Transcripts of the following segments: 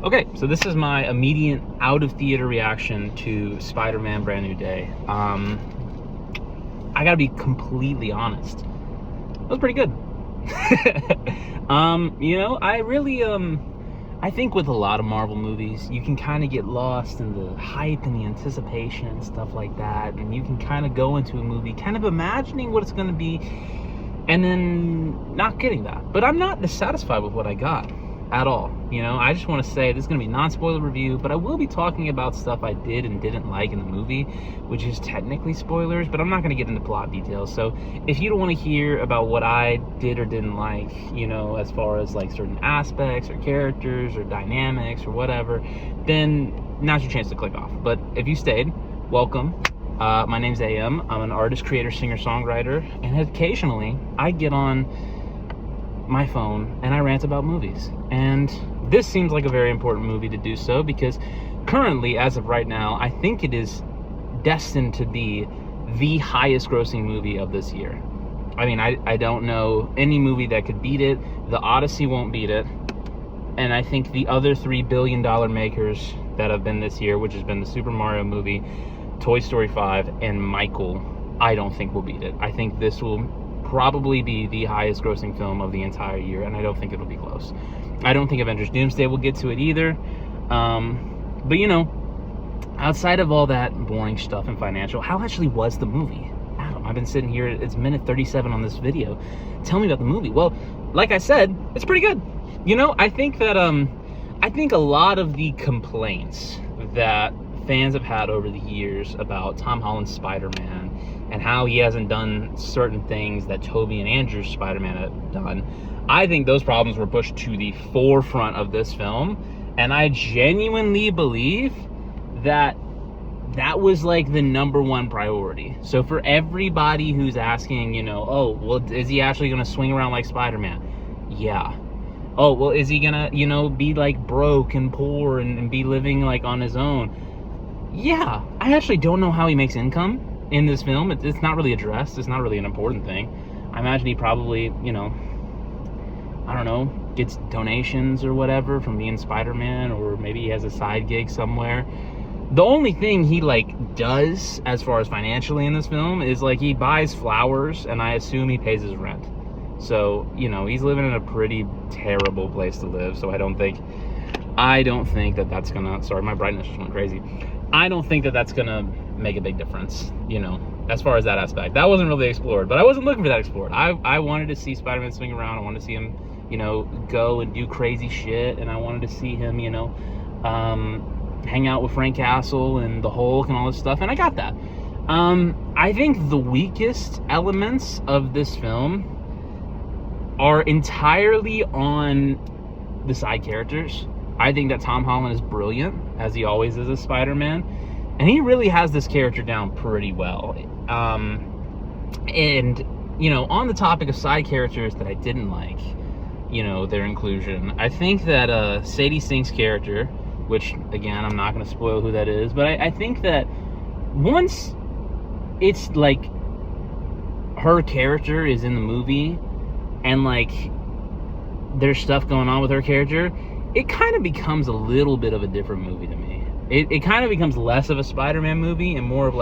Okay, so this is my immediate out-of-theater reaction to Spider-Man Brand New Day. I gotta be completely honest. That was pretty good. I really, I think with a lot of Marvel movies, you can kind of get lost in the hype and the anticipation and stuff like that, and you can kind of go into a movie kind of imagining what it's going to be, and then not getting that. But I'm not dissatisfied with what I got at all. I just want to say this is going to be a non-spoiler review, but I will be talking about stuff I did and didn't like in the movie, which is technically spoilers, but I'm not going to get into plot details. So if you don't want to hear about what I did or didn't like, as far as like certain aspects or characters or dynamics or whatever, then now's your chance to click off. But if you stayed, welcome. My name's AM. I'm an artist, creator, singer, songwriter, and occasionally I get on my phone and I rant about movies. And this seems like a very important movie to do so, because currently, as of right now, I think it is destined to be the highest grossing movie of this year. I mean, I don't know any movie that could beat it. The Odyssey won't beat it. And I think the other $3 billion makers that have been this year, which has been the Super Mario movie, Toy Story 5, and Michael, I don't think will beat it. I think this will probably be the highest grossing film of the entire year, and I don't think it'll be close. I don't think Avengers Doomsday will get to it either. But outside of all that boring stuff and financial, how actually was the movie? Adam, I've been sitting here, it's minute 37 on this video. Tell me about the movie. Well, like I said, it's pretty good. I think that I think a lot of the complaints that fans have had over the years about Tom Holland's Spider-Man and how he hasn't done certain things that Tobey and Andrew's Spider-Man have done, I think those problems were pushed to the forefront of this film, and I genuinely believe that that was like the number one priority. So for everybody who's asking, oh, well, is he actually going to swing around like Spider-Man? Yeah. Oh, well, is he going to, be like broke and poor and be living like on his own? Yeah. I actually don't know how he makes income in this film. It's not really addressed. It's not really an important thing. I imagine he probably, I don't know, gets donations or whatever from being Spider-Man, or maybe he has a side gig somewhere. The only thing he does as far as financially in this film is he buys flowers, and I assume he pays his rent. So, he's living in a pretty terrible place to live. So I don't think that that's gonna, sorry, my brightness just went crazy. I don't think that that's gonna make a big difference, as far as that aspect. That wasn't really explored, but I wasn't looking for that explored. I wanted to see Spider-Man swing around. I wanted to see him, go and do crazy shit, and I wanted to see him, hang out with Frank Castle and the Hulk and all this stuff, and I got that. I think the weakest elements of this film are entirely on the side characters. I think that Tom Holland is brilliant, as he always is as Spider-Man, and he really has this character down pretty well. And, on the topic of side characters that I didn't like, their inclusion, I think that Sadie Sink's character, which, again, I'm not going to spoil who that is, but I think that once it's her character is in the movie and there's stuff going on with her character, it kind of becomes a little bit of a different movie to me. It kind of becomes less of a Spider-Man movie and more of all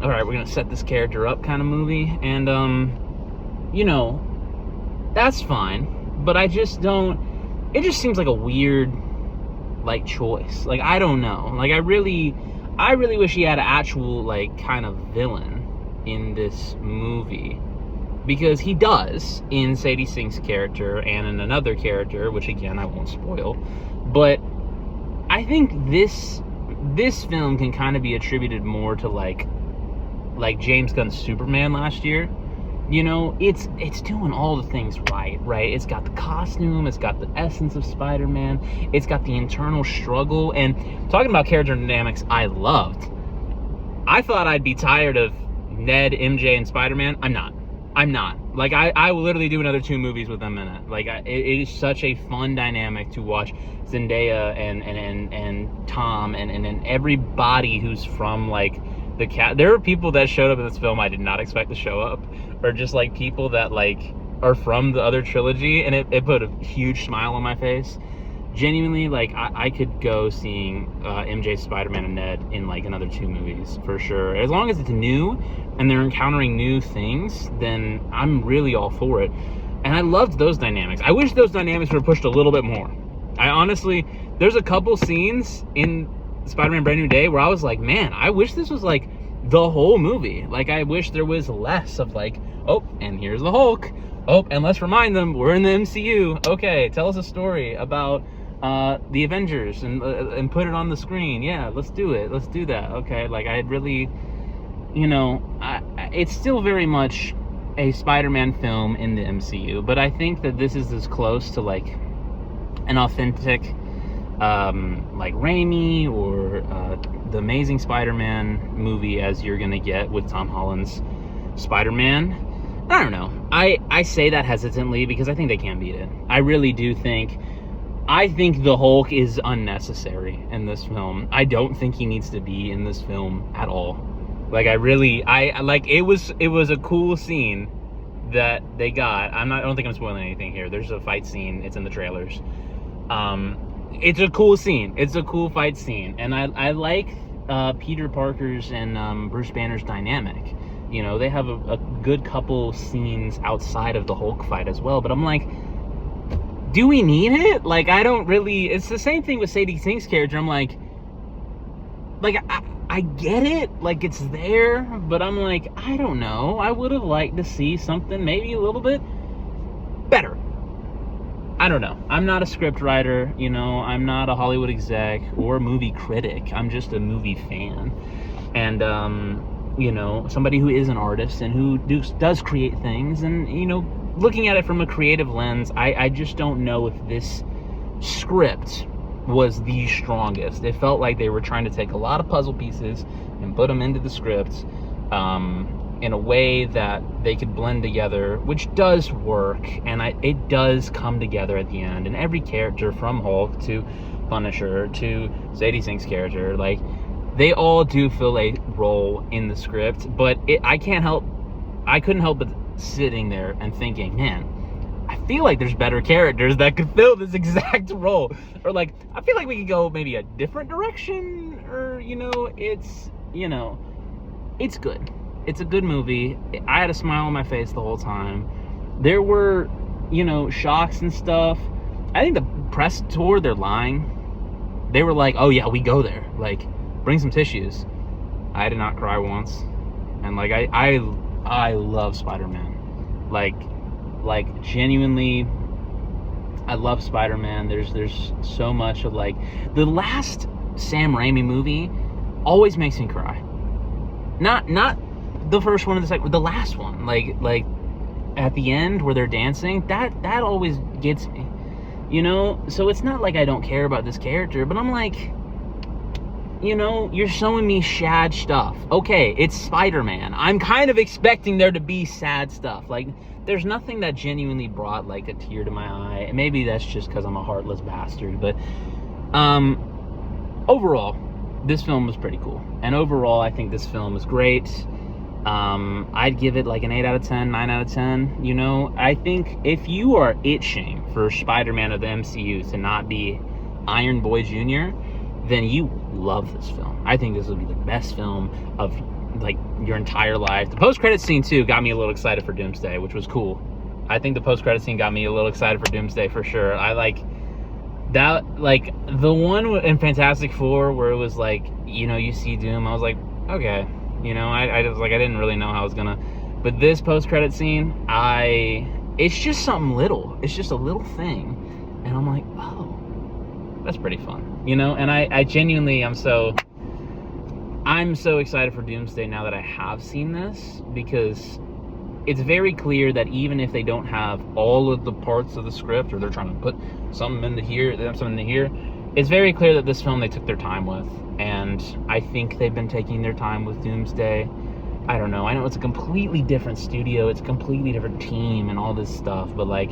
right, we're going to set this character up kind of movie. And, that's fine. But I just don't, it just seems like a weird, choice. I don't know. I really wish he had an actual, kind of villain in this movie. Because he does in Sadie Sink's character and in another character, which again I won't spoil. But I think this film can kind of be attributed more to like James Gunn's Superman last year. It's doing all the things right? It's got the costume, it's got the essence of Spider-Man, it's got the internal struggle, and talking about character dynamics I loved. I thought I'd be tired of Ned, MJ, and Spider-Man. I'm not. I will literally do another 2 movies with them in it. It is such a fun dynamic to watch Zendaya and Tom and everybody who's from the cat. There are people that showed up in this film I did not expect to show up, or just people that are from the other trilogy, and it put a huge smile on my face. genuinely, like, I could go seeing MJ, Spider-Man, and Ned in like another 2 movies for sure. As long as it's new and they're encountering new things, then I'm really all for it. And I loved those dynamics. I wish those dynamics were pushed a little bit more. I honestly, there's a couple scenes in Spider-Man Brand New Day where I was like, man, I wish this was like the whole movie. Like, I wish there was less of like, oh, and here's the Hulk. Oh, and let's remind them we're in the MCU. Okay, tell us a story about the Avengers and put it on the screen. Yeah, let's do it. Let's do that. Okay, like, I really, you know, it's still very much a Spider-Man film in the MCU, but I think that this is as close to like an authentic like Raimi or the Amazing Spider-Man movie as you're gonna get with Tom Holland's Spider-Man. I don't know. I say that hesitantly because I think they can't beat it. I really do think. I think the Hulk is unnecessary in this film. I don't think he needs to be in this film at all. Like, I like, it was a cool scene that they got. I don't think I'm spoiling anything here. There's a fight scene. It's in the trailers. It's a cool scene. It's a cool fight scene. And I like Peter Parker's and Bruce Banner's dynamic. You know, they have a good couple scenes outside of the Hulk fight as well. But I'm like, do we need it? Like, I don't really... It's the same thing with Sadie Sink's character. I'm like I get it. Like, it's there. But I'm like, I don't know. I would have liked to see something maybe a little bit better. I don't know. I'm not a script writer. You know, I'm not a Hollywood exec or a movie critic. I'm just a movie fan. And, you know, somebody who is an artist and who does create things. And, you know, looking at it from a creative lens, I just don't know if this script was the strongest. It felt like they were trying to take a lot of puzzle pieces and put them into the script in a way that they could blend together, which does work, and it does come together at the end. And every character, from Hulk to Punisher to Sadie Sink's character, like, they all do fill a role in the script. But I couldn't help but sitting there and thinking, man, I feel like there's better characters that could fill this exact role. Or like, I feel like we could go maybe a different direction. Or, you know, it's good. It's a good movie. I had a smile on my face the whole time. There were, you know, shocks and stuff. I think the press tour, they're lying. They were like, oh yeah, we go there. Like, bring some tissues. I did not cry once. And like, I love Spider-Man. Like genuinely, I love Spider-Man. There's so much of, like, the last Sam Raimi movie always makes me cry. Not the first one or the second, the last one. Like at the end where they're dancing, that always gets me. You know, so it's not like I don't care about this character, but I'm like, you know, you're showing me sad stuff. Okay, it's Spider-Man. I'm kind of expecting there to be sad stuff. Like, there's nothing that genuinely brought, like, a tear to my eye. And maybe that's just because I'm a heartless bastard. But overall, this film was pretty cool. And overall, I think this film is great. I'd give it like an 8 out of 10, 9 out of 10. You know, I think if you are itching for Spider-Man of the MCU to not be Iron Boy Jr., then you love this film. I think this will be the best film of, like, your entire life. The post-credit scene, too, got me a little excited for Doomsday, which was cool. I think the post-credit scene got me a little excited for Doomsday, for sure. I like that, like, the one in Fantastic Four where it was, like, you know, you see Doom, I was like, okay. You know, I was like, I didn't really know how I was gonna... But this post-credit scene, it's just something little. It's just a little thing. And I'm like, oh, that's pretty fun. You know, and I genuinely, I'm so excited for Doomsday now that I have seen this, because it's very clear that even if they don't have all of the parts of the script, or they're trying to put something into here, it's very clear that this film they took their time with, and I think they've been taking their time with Doomsday. I don't know. I know it's a completely different studio, it's a completely different team and all this stuff, but like,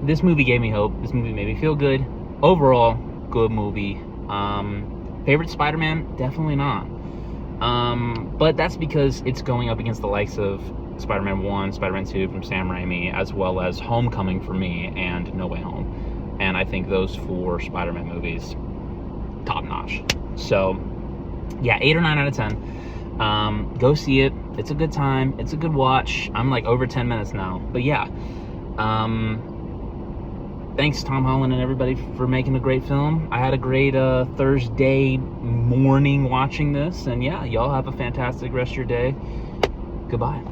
this movie gave me hope. This movie made me feel good. Overall, good movie. Favorite Spider-Man? Definitely not. But that's because it's going up against the likes of Spider-Man 1, Spider-Man 2 from Sam Raimi, as well as Homecoming for me, and No Way Home. And I think those 4 Spider-Man movies, top notch. So, yeah, 8 or 9 out of 10. Go see it. It's a good time. It's a good watch. I'm like over 10 minutes now. But yeah. Thanks, Tom Holland and everybody, for making a great film. I had a great Thursday morning watching this. And yeah, y'all have a fantastic rest of your day. Goodbye.